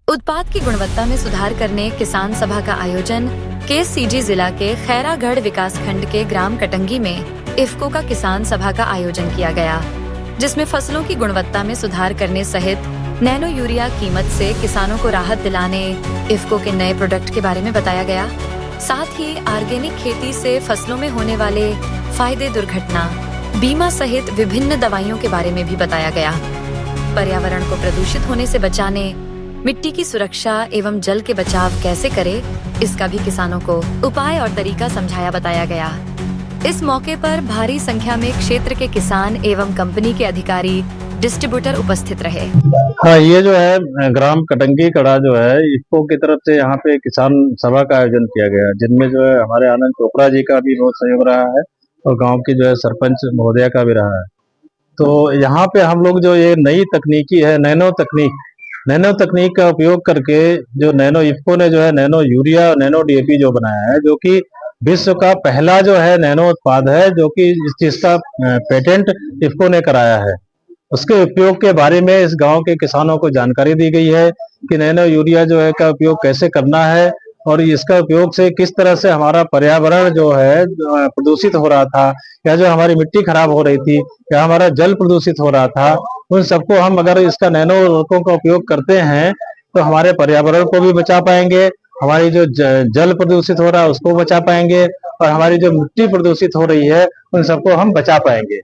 उत्पाद की गुणवत्ता में सुधार करने किसान सभा का आयोजन केसीजी जिला के खैरागढ़ विकासखंड के ग्राम कटंगी में इफ्को का किसान सभा का आयोजन किया गया, जिसमें फसलों की गुणवत्ता में सुधार करने सहित नैनो यूरिया कीमत से किसानों को राहत दिलाने इफ्को के नए प्रोडक्ट के बारे में बताया गया। साथ ही ऑर्गेनिक खेती से फसलों में होने वाले फायदे, दुर्घटना बीमा सहित विभिन्न दवाइयों के बारे में भी बताया गया। पर्यावरण को प्रदूषित होने से बचाने, मिट्टी की सुरक्षा एवं जल के बचाव कैसे करें, इसका भी किसानों को उपाय और तरीका समझाया बताया गया। इस मौके पर भारी संख्या में क्षेत्र के किसान एवं कंपनी के अधिकारी, डिस्ट्रीब्यूटर उपस्थित रहे। हाँ, ये जो है ग्राम कटंगी कड़ा जो है इफ्को की तरफ से यहाँ पे किसान सभा का आयोजन किया गया, जिनमें जो है हमारे आनंद चोपड़ा जी का भी बहुत सहयोग रहा है और गांव की जो है सरपंच महोदया का भी रहा है। तो यहाँ पे हम लोग जो ये नई तकनीकी है नैनो तकनीक का उपयोग करके जो नैनो इफ्को ने जो है नैनो यूरिया, नैनो डीएपी जो बनाया है, जो कि विश्व का पहला जो है नैनो उत्पाद है, जो कि इस चीज का पेटेंट इफ्को ने कराया है। उसके उपयोग के बारे में इस गांव के किसानों को जानकारी दी गई है कि नैनो यूरिया जो है का उपयोग कैसे करना है और इसका उपयोग से किस तरह से हमारा पर्यावरण जो है प्रदूषित हो रहा था, या जो हमारी मिट्टी खराब हो रही थी, या हमारा जल प्रदूषित हो रहा था, उन सबको हम अगर इसका नैनो उर्वरकों का उपयोग करते हैं तो हमारे पर्यावरण को भी बचा पाएंगे, हमारी जो जल प्रदूषित हो रहा है उसको बचा पाएंगे और हमारी जो मिट्टी प्रदूषित हो रही है उन सबको हम बचा पाएंगे।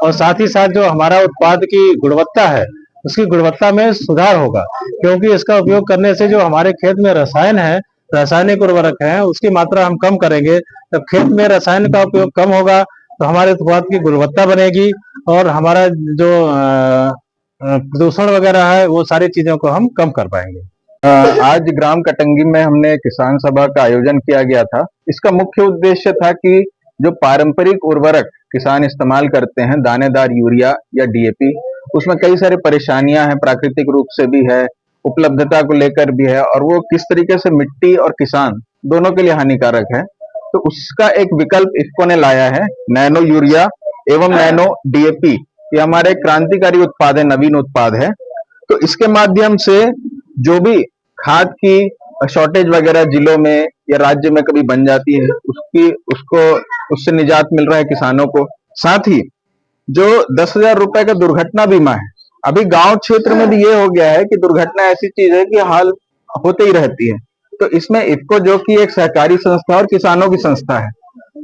और साथ ही साथ जो हमारा उत्पाद की गुणवत्ता है उसकी गुणवत्ता में सुधार होगा, क्योंकि इसका उपयोग करने से जो हमारे खेत में रसायन है, रासायनिक उर्वरक है, उसकी मात्रा हम कम करेंगे। जब खेत में रसायन का उपयोग कम होगा तो हमारे उत्पाद की गुणवत्ता बनेगी और हमारा जो प्रदूषण वगैरह है वो सारी चीजों को हम कम कर पाएंगे। आज ग्राम कटंगी में हमने किसान सभा का आयोजन किया गया था। इसका मुख्य उद्देश्य था कि जो पारंपरिक उर्वरक किसान इस्तेमाल करते हैं, दानेदार यूरिया या डीएपी, उसमें कई सारी परेशानियां हैं, प्राकृतिक रूप से भी है, उपलब्धता को लेकर भी है, और वो किस तरीके से मिट्टी और किसान दोनों के लिए हानिकारक है। तो उसका एक विकल्प इफ्को ने लाया है, नैनो यूरिया एवं नैनो डीएपी। ये हमारे क्रांतिकारी उत्पाद है, नवीन उत्पाद है। तो इसके माध्यम से जो भी खाद की शॉर्टेज वगैरह जिलों में या राज्य में कभी बन जाती है, उससे निजात मिल रहा है किसानों को। साथ ही जो 10,000 रुपए का दुर्घटना बीमा है, अभी गांव क्षेत्र में भी ये हो गया है कि दुर्घटना ऐसी चीज है कि हाल होते ही रहती है। तो इसमें इफ्को जो कि एक सहकारी संस्था और किसानों की संस्था है,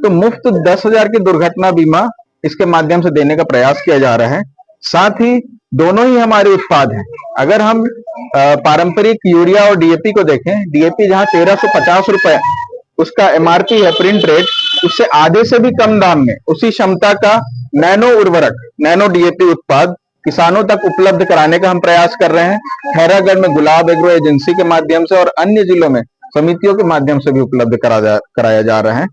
तो मुफ्त 10,000 की दुर्घटना बीमा इसके माध्यम से देने का प्रयास किया जा रहा है। साथ ही दोनों ही हमारे उत्पाद हैं। अगर हम पारंपरिक यूरिया और डीएपी को देखें, डीएपी जहां 1350 रुपए उसका एमआरपी है, प्रिंट रेट, उससे आधे से भी कम दाम में उसी क्षमता का नैनो उर्वरक, नैनो डीएपी उत्पाद किसानों तक उपलब्ध कराने का हम प्रयास कर रहे हैं। खैरागढ़ में गुलाब एग्रो एजेंसी के माध्यम से और अन्य जिलों में समितियों के माध्यम से भी उपलब्ध कराया जा रहा है।